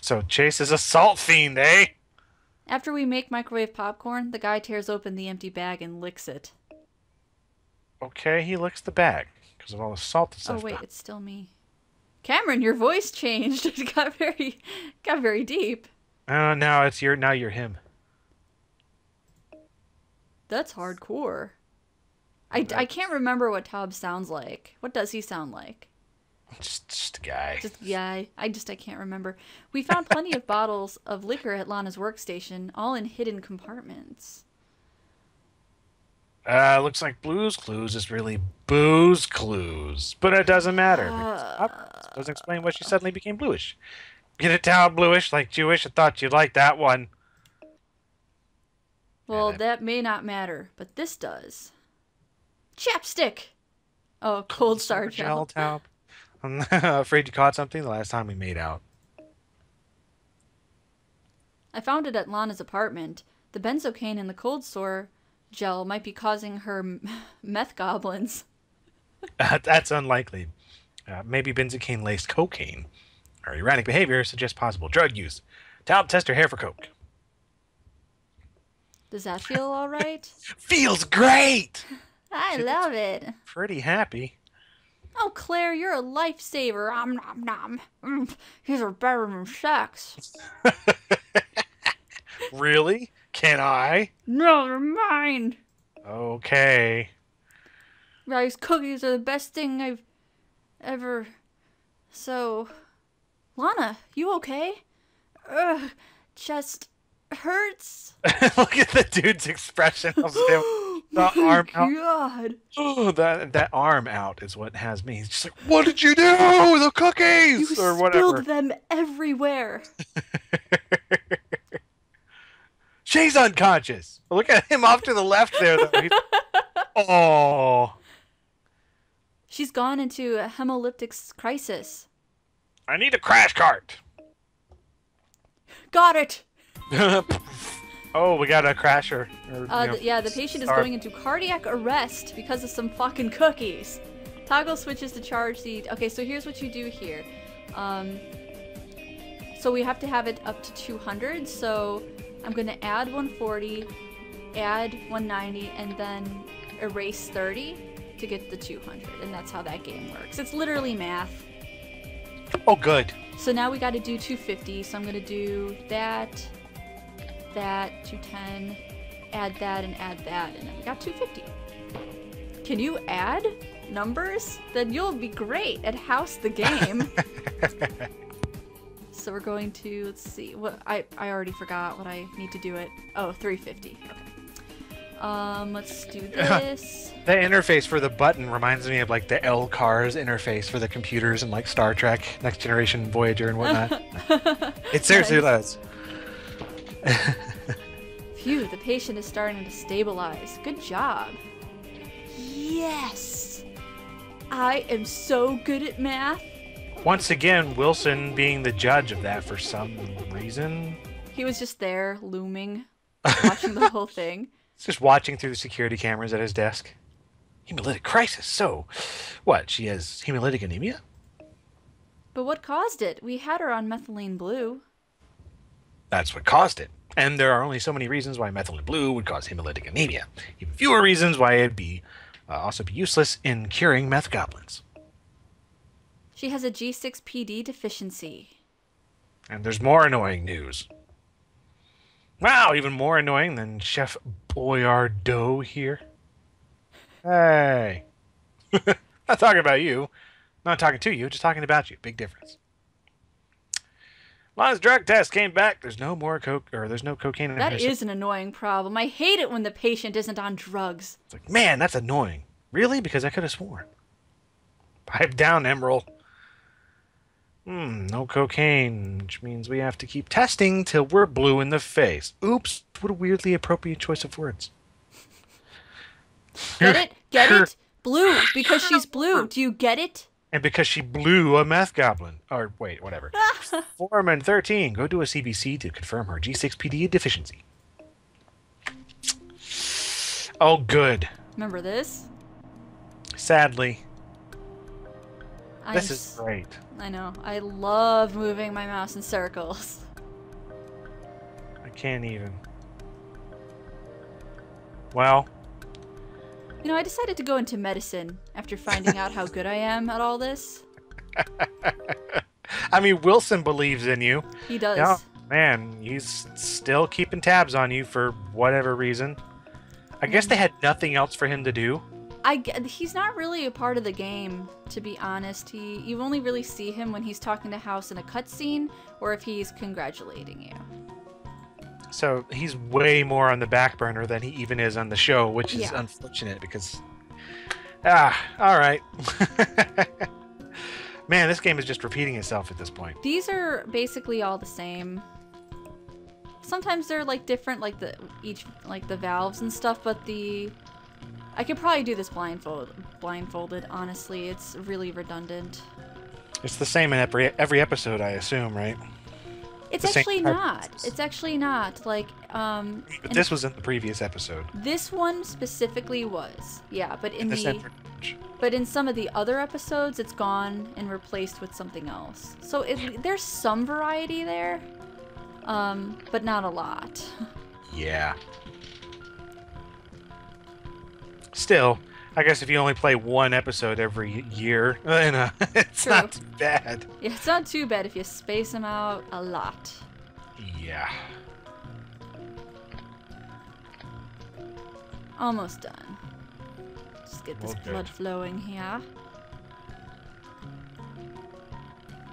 So Chase is a salt fiend, eh? After we make microwave popcorn, the guy tears open the empty bag and licks it. Okay, he licks the bag because of all the salt that's Oh left wait, behind. it's still me. Cameron, your voice changed. It got very deep. Now you're him. That's hardcore. I can't remember what Tob sounds like. What does he sound like? Just a guy. Just yeah, I can't remember. We found plenty of bottles of liquor at Lana's workstation, all in hidden compartments. Looks like Blue's Clues is really Booze Clues, but it doesn't matter. It doesn't explain why she suddenly became bluish. Get it down, bluish, like Jewish. I thought you'd like that one. Well, that may not matter, but this does. Chapstick! Oh, cold star gel. Taupe. I'm afraid you caught something the last time we made out. I found it at Lana's apartment. The benzocaine in the cold sore gel might be causing her meth goblins. That's unlikely. Maybe benzocaine-laced cocaine. Her erratic behavior suggests possible drug use. Taupe, test her hair for coke. Does that feel alright? Feels great! I love it. Pretty happy. Oh, Claire, you're a lifesaver. Nom nom. These are better than sex. Really? Can I? No, they're mine. Okay. Rice cookies are the best thing I've ever... So... Lana, you okay? Ugh, chest hurts. Look at the dude's expression of him. The arm out. God. Oh, that arm out is what has me. He's just like, what did you do? The cookies! You Or whatever. spilled them everywhere. She's unconscious. Look at him off to the left there, though. Oh. She's gone into a hemolytic crisis. I need a crash cart. Got it. Oh, we got a crasher. Yeah, the patient is going into cardiac arrest because of some fucking cookies. Toggle switches to charge the... Okay, so here's what you do here. So we have to have it up to 200, so I'm going to add 140, add 190, and then erase 30 to get the 200, and that's how that game works. It's literally math. Oh, good. So now we got to do 250, so I'm going to do that, 210, add that, and then we got 250. Can you add numbers? Then you'll be great at House the Game. So we're going to, let's see, what I already forgot what I need to do it. Oh, 350. Okay. Let's do this. The interface for the button reminds me of like the L Cars interface for the computers in like Star Trek, Next Generation, Voyager, and whatnot. It seriously does. Phew, the patient is starting to stabilize. Good job. Yes! I am so good at math. Once again, Wilson being the judge of that for some reason. He was just there, looming, watching the whole thing. He's just watching through the security cameras at his desk. Hemolytic crisis. So, what? She has hemolytic anemia? But what caused it? We had her on methylene blue. That's what caused it. And there are only so many reasons why methylene blue would cause hemolytic anemia. Even fewer reasons why it'd be also be useless in curing meth goblins. She has a G6PD deficiency. And there's more annoying news. Wow, even more annoying than Chef Boyardee here. Hey. Not talking about you. Not talking to you, just talking about you. Big difference. Lana's drug test came back. There's no more there's no cocaine in her That is an annoying problem. I hate it when the patient isn't on drugs. It's like, man, that's annoying. Really? Because I could have sworn. Pipe down, Emerald. No cocaine, which means we have to keep testing till we're blue in the face. Oops, what a weirdly appropriate choice of words. Get it? Get it? Blue, because she's blue. Do you get it? And because she blew a meth goblin. Or, wait, whatever. Foreman 13, go to a CBC to confirm her G6PD deficiency. Oh, good. Remember this? Sadly. This is great. I know. I love moving my mouse in circles. I can't even. Well. You know, I decided to go into medicine after finding out how good I am at all this. I mean, Wilson believes in you. He does. Yeah, man, he's still keeping tabs on you for whatever reason. I guess they had nothing else for him to do. He's not really a part of the game, to be honest. You only really see him when he's talking to House in a cutscene, or if he's congratulating you. So he's way more on the back burner than he even is on the show, which is unfortunate because... all right. Man, this game is just repeating itself at this point. These are basically all the same. Sometimes they're like different, like the valves and stuff, but I could probably do this blindfolded, honestly. It's really redundant. It's the same in every episode, I assume, right? It's actually not. It's actually not. Like, but this was in the previous episode. This one specifically was. Yeah, but in some of the other episodes, it's gone and replaced with something else. So there's some variety there, but not a lot. Yeah. Still, I guess if you only play one episode every year, it's not too bad. Yeah, it's not too bad if you space them out a lot. Yeah. Almost done. Just get this blood flowing here.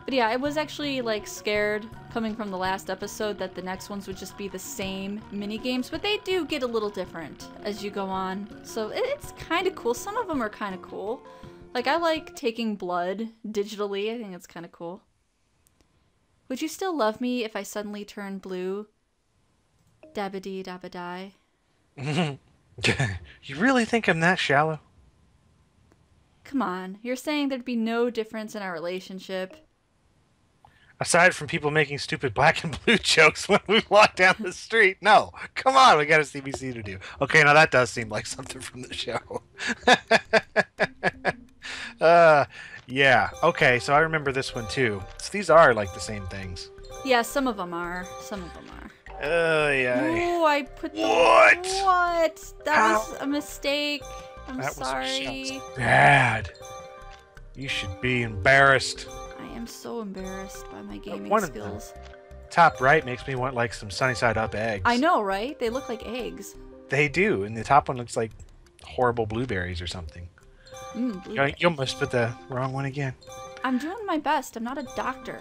But yeah, I was actually like scared coming from the last episode that the next ones would just be the same mini games, but they do get a little different as you go on. So it's kind of cool. Some of them are kind of cool. Like I like taking blood digitally. I think it's kind of cool. Would you still love me if I suddenly turned blue? Dabba-dee dabba-die. You really think I'm that shallow? Come on. You're saying there'd be no difference in our relationship. Aside from people making stupid black and blue jokes when we walk down the street. No. Come on, we got a CBC to do. Okay, now that does seem like something from the show. Yeah. Okay, so I remember this one too. So these are like the same things. Yeah, some of them are. Some of them are. Yeah. Oh, I put the... What? That was a mistake. I'm sorry. Was bad. You should be embarrassed. I am so embarrassed by my gaming skills. Top right makes me want like some sunny side up eggs. I know, right? They look like eggs. They do, and the top one looks like horrible blueberries or something. You almost put the wrong one again. I'm doing my best. I'm not a doctor.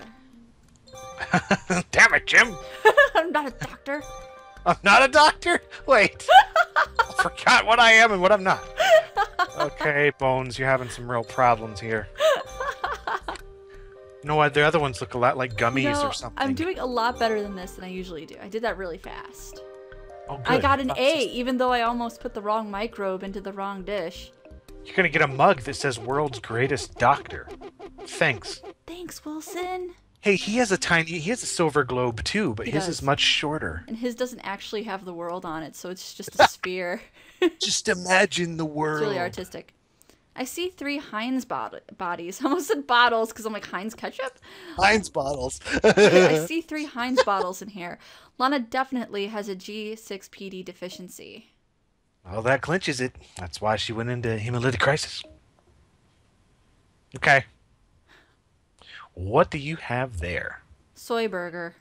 Damn it, Jim! I'm not a doctor. I'm not a doctor? Wait. I forgot what I am and what I'm not. Okay, Bones, you're having some real problems here. You know what? The other ones look a lot like gummies or something. I'm doing a lot better than this than I usually do. I did that really fast. Oh, good. I got an A, even though I almost put the wrong microbe into the wrong dish. You're gonna get a mug that says "World's Greatest Doctor." Thanks. Thanks, Wilson. Hey, he has a silver globe too, but his is much shorter. And his doesn't actually have the world on it, so it's just a sphere. Just imagine the world. It's really artistic. I see 3 Heinz bodies. I almost said bottles because I'm like, Heinz ketchup? Heinz bottles. I see 3 Heinz bottles in here. Lana definitely has a G6PD deficiency. Well, that clinches it. That's why she went into hemolytic crisis. Okay. What do you have there? Soy burger.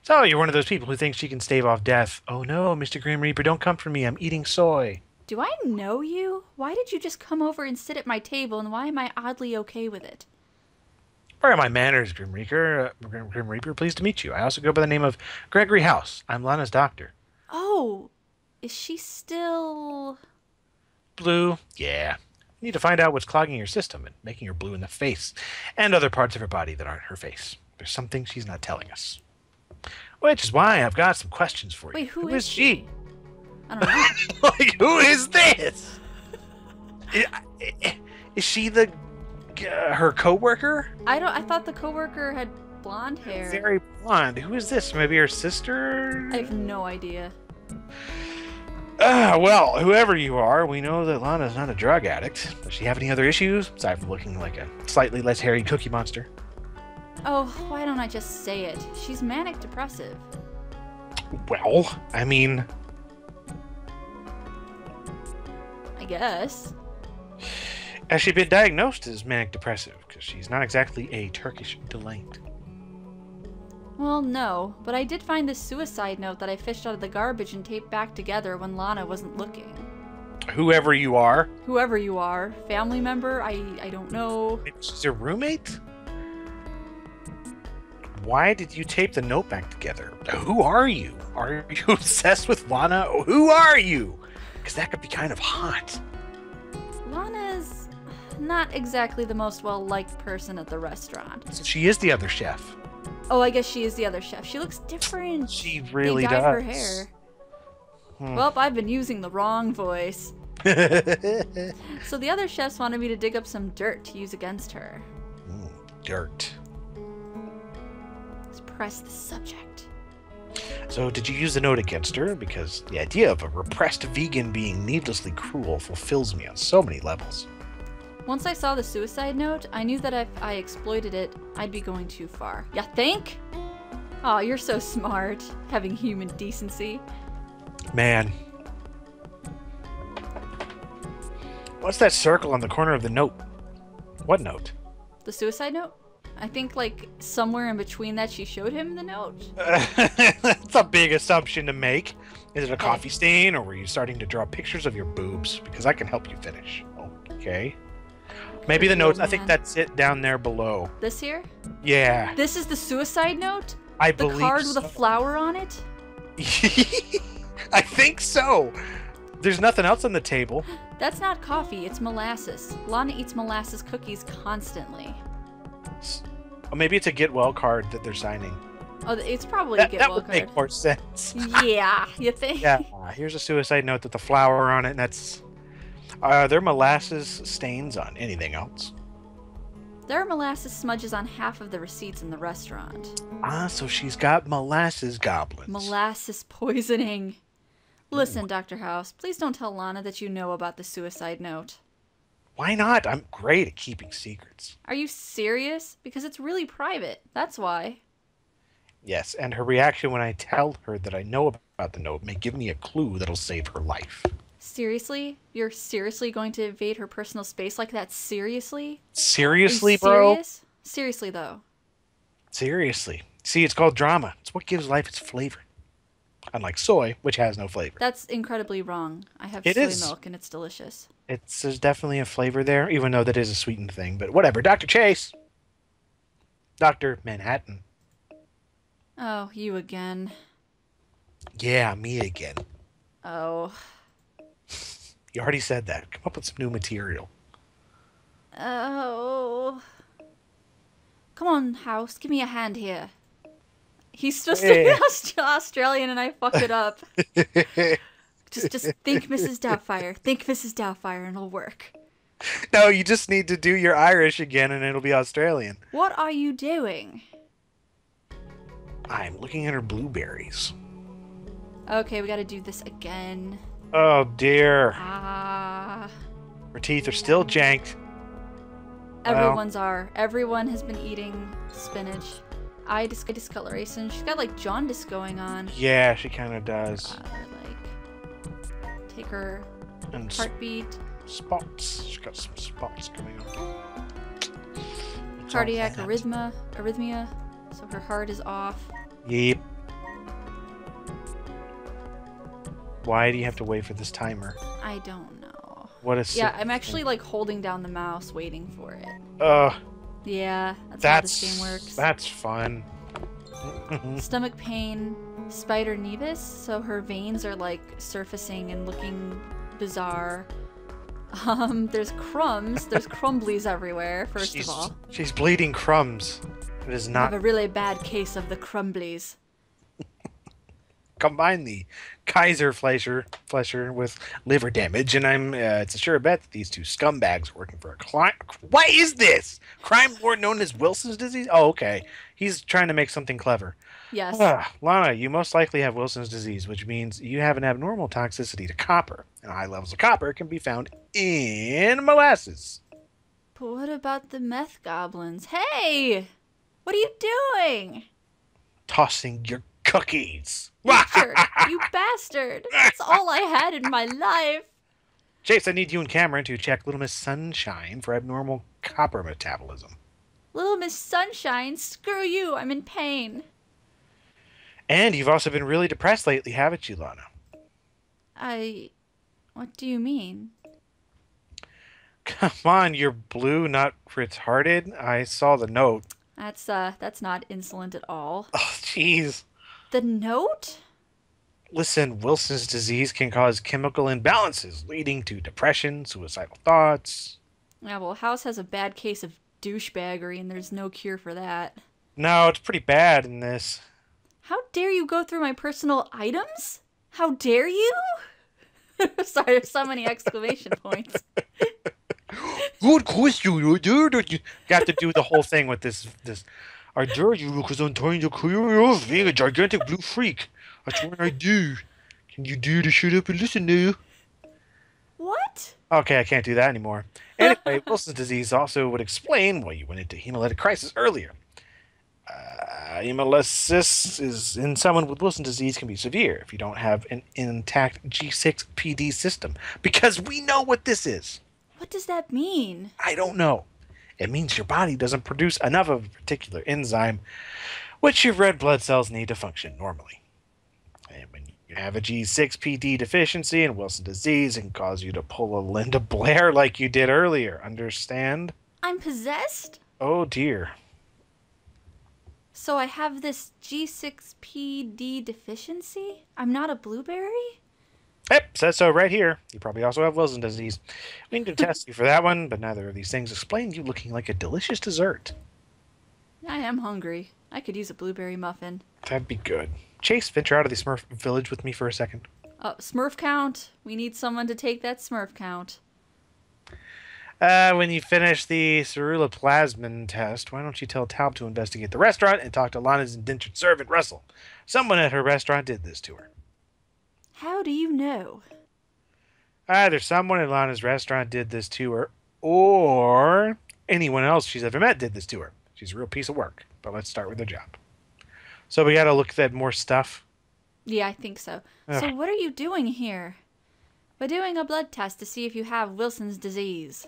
So, you're one of those people who thinks she can stave off death. Oh no, Mr. Grim Reaper, don't come for me. I'm eating soy. Do I know you? Why did you just come over and sit at my table, and why am I oddly okay with it? Where are my manners, Grim Reaper? Grim Reaper, pleased to meet you. I also go by the name of Gregory House. I'm Lana's doctor. Oh, is she still... Blue? Yeah. You need to find out what's clogging your system and making her blue in the face, and other parts of her body that aren't her face. There's something she's not telling us. Which is why I've got some questions for you. Wait, who is she? I don't know. Like, who is this? Is she the her coworker? I thought the coworker had blonde hair. Very blonde. Who is this? Maybe her sister? I have no idea. Well, whoever you are, we know that Lana's not a drug addict. Does she have any other issues, aside from looking like a slightly less hairy cookie monster? Oh, why don't I just say it? She's manic depressive. Well, I mean... I guess. Has she been diagnosed as manic depressive? Because she's not exactly a Turkish delight. Well, no, but I did find this suicide note that I fished out of the garbage and taped back together when Lana wasn't looking. Whoever you are. Whoever you are. Family member? I don't know. Maybe she's your roommate? Why did you tape the note back together? Who are you? Are you obsessed with Lana? Who are you? Because that could be kind of hot. Lana's not exactly the most well-liked person at the restaurant. So she is the other chef. Oh, I guess she is the other chef. She looks different. She really they dyed does. her hair. Well, I've been using the wrong voice. So the other chefs wanted me to dig up some dirt to use against her. Dirt. Let's press the subject. So did you use the note against her? Because the idea of a repressed vegan being needlessly cruel fulfills me on so many levels. Once I saw the suicide note, I knew that if I exploited it, I'd be going too far. Ya think? Oh, you're so smart, having human decency. Man. What's that circle on the corner of the note? What note? The suicide note? I think, like, somewhere in between that she showed him the note. That's a big assumption to make. Is it a coffee stain, or were you starting to draw pictures of your boobs? Because I can help you finish. Okay. Maybe the notes, I think that's it down there below. This here? Yeah. This is the suicide note? I the believe card so. with a flower on it? I think so. There's nothing else on the table. That's not coffee, it's molasses. Lana eats molasses cookies constantly. Or maybe it's a get well card that they're signing. Oh, it's probably a get that well would card. make more sense. Yeah, you think? Yeah. Here's a suicide note with the flower on it, and that's... Are there molasses stains on anything else? There are molasses smudges on half of the receipts in the restaurant. Ah, so she's got molasses goblins. Molasses poisoning. Listen, Dr. House, please don't tell Lana that you know about the suicide note. Why not? I'm great at keeping secrets. Are you serious? Because it's really private. That's why. Yes, and her reaction when I tell her that I know about the note may give me a clue that'll save her life. Seriously? You're seriously going to invade her personal space like that? Seriously? Seriously, bro? Serious? Seriously, though. Seriously. See, it's called drama. It's what gives life its flavor. Unlike soy, which has no flavor. That's incredibly wrong. I have It soy is. milk and it's delicious. There's definitely a flavor there, even though that is a sweetened thing. But whatever. Dr. Chase. Dr. Manhattan. Oh, you again. Yeah, me again. Oh. You already said that. Come up with some new material. Oh. Come on, House. Give me a hand here. He's supposed to be Australian and I fucked it up. Just think Mrs. Doubtfire. Think Mrs. Doubtfire and it'll work. No, you just need to do your Irish again and it'll be Australian. What are you doing? I'm looking at her blueberries. Okay, we gotta do this again. Oh, dear. Ah. Her teeth are still janked. Everyone's are. Everyone has been eating spinach. Eye discoloration. She's got like jaundice going on. Yeah, she kind of does. Like, take her And heartbeat. spots. She's got some spots coming on. Cardiac arrhythmia. So her heart is off. Yep. Why do you have to wait for this timer? I don't know. What is? Yeah, I'm actually like holding down the mouse waiting for it. Yeah, that's how this game works. That's fun. Stomach pain, spider nevus, so her veins are like surfacing and looking bizarre. There's crumbs. There's crumblies everywhere, first of all. She's bleeding crumbs. It is I not... have a really bad case of the crumblies. combine the Kaiser Flesher with liver damage, and it's a sure bet that these two scumbags are working for a client. What is this? Crime lord known as Wilson's disease? Oh, okay. He's trying to make something clever. Yes. Lana, you most likely have Wilson's disease, which means you have an abnormal toxicity to copper. And high levels of copper can be found in molasses. But what about the meth goblins? Hey! What are you doing? Tossing your cookies. Richard, you bastard. That's all I had in my life. Chase, I need you and Cameron to check Little Miss Sunshine for abnormal copper metabolism. Little Miss Sunshine, screw you. I'm in pain. And you've also been really depressed lately, haven't you, Lana? What do you mean? Come on, you're blue, not retarded. I saw the note. That's not insolent at all. Oh, jeez. The note? Listen, Wilson's disease can cause chemical imbalances, leading to depression, suicidal thoughts. Yeah, well, House has a bad case of douchebaggery, and there's no cure for that. No, it's pretty bad in this. How dare you go through my personal items? How dare you? Sorry, there's so many exclamation points. Good question, you have to do the whole thing with this. I dare you because I'm trying to clear off being a gigantic blue freak. That's what I do. Can you dare to shut up and listen now? What? Okay, I can't do that anymore. Anyway, Wilson's disease also would explain why you went into hemolytic crisis earlier. Hemolysis is in someone with Wilson's disease can be severe if you don't have an intact G6PD system. Because we know what this is. What does that mean? I don't know. It means your body doesn't produce enough of a particular enzyme, which your red blood cells need to function normally. And when you have a G6PD deficiency and Wilson's disease, it can cause you to pull a Linda Blair like you did earlier. Understand? I'm possessed? Oh, dear. So I have this G6PD deficiency? I'm not a blueberry? Yep, says so right here. You probably also have Wilson's disease. We need to test you for that one, but neither of these things explain you looking like a delicious dessert. I am hungry. I could use a blueberry muffin. That'd be good. Chase, venture out of the Smurf village with me for a second. Smurf count. We need someone to take that Smurf count. When you finish the ceruloplasmin test, why don't you tell Taub to investigate the restaurant and talk to Lana's indentured servant, Russell? Someone at her restaurant did this to her. How do you know? Either someone at Lana's restaurant did this to her, or anyone else she's ever met did this to her. She's a real piece of work, but let's start with the job. So we gotta look at more stuff. Yeah, I think so. So what are you doing here? We're doing a blood test to see if you have Wilson's disease.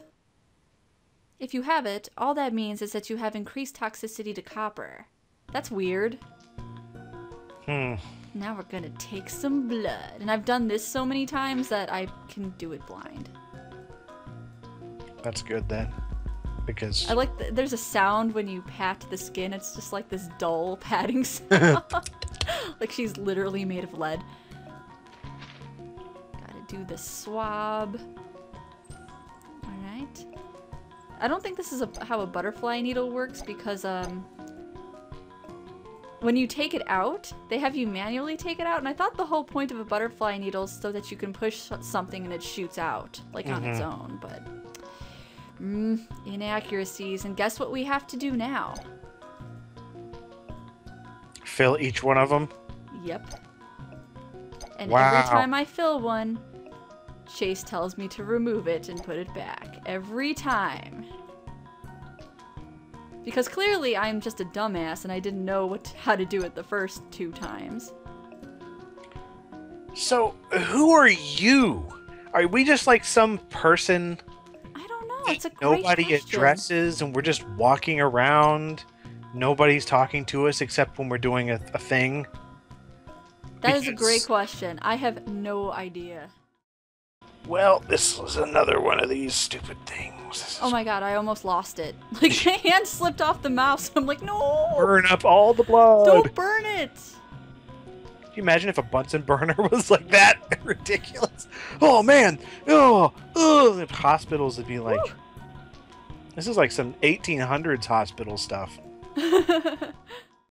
If you have it, all that means is that you have increased toxicity to copper. That's weird. Now we're gonna take some blood. And I've done this so many times that I can do it blind. That's good then. Because I like there's a sound when you pat the skin. It's just like this dull patting sound. Like she's literally made of lead. Gotta do the swab. Alright. I don't think this is how a butterfly needle works because when you take it out, they have you manually take it out, and I thought the whole point of a butterfly needle is so that you can push something and it shoots out, like on its own, but inaccuracies. And guess what we have to do now? fill each one of them? Yep. And Wow. every time I fill one, Chase tells me to remove it and put it back. Every time. Because clearly I'm just a dumbass and I didn't know how to do it the first 2 times. So, who are you? Are we just like some person I don't know. It's a great nobody question. addresses and we're just walking around? Nobody's talking to us except when we're doing a thing? That is a Because- great question. I have no idea. Well, this was another one of these stupid things. Oh my god, I almost lost it. Like, my hand slipped off the mouse. I'm like, no! Burn up all the blood. Don't burn it! Can you imagine if a Bunsen burner was like that? Ridiculous. Oh man. Oh. If hospitals would be like, Woo. this is like some 1800s hospital stuff.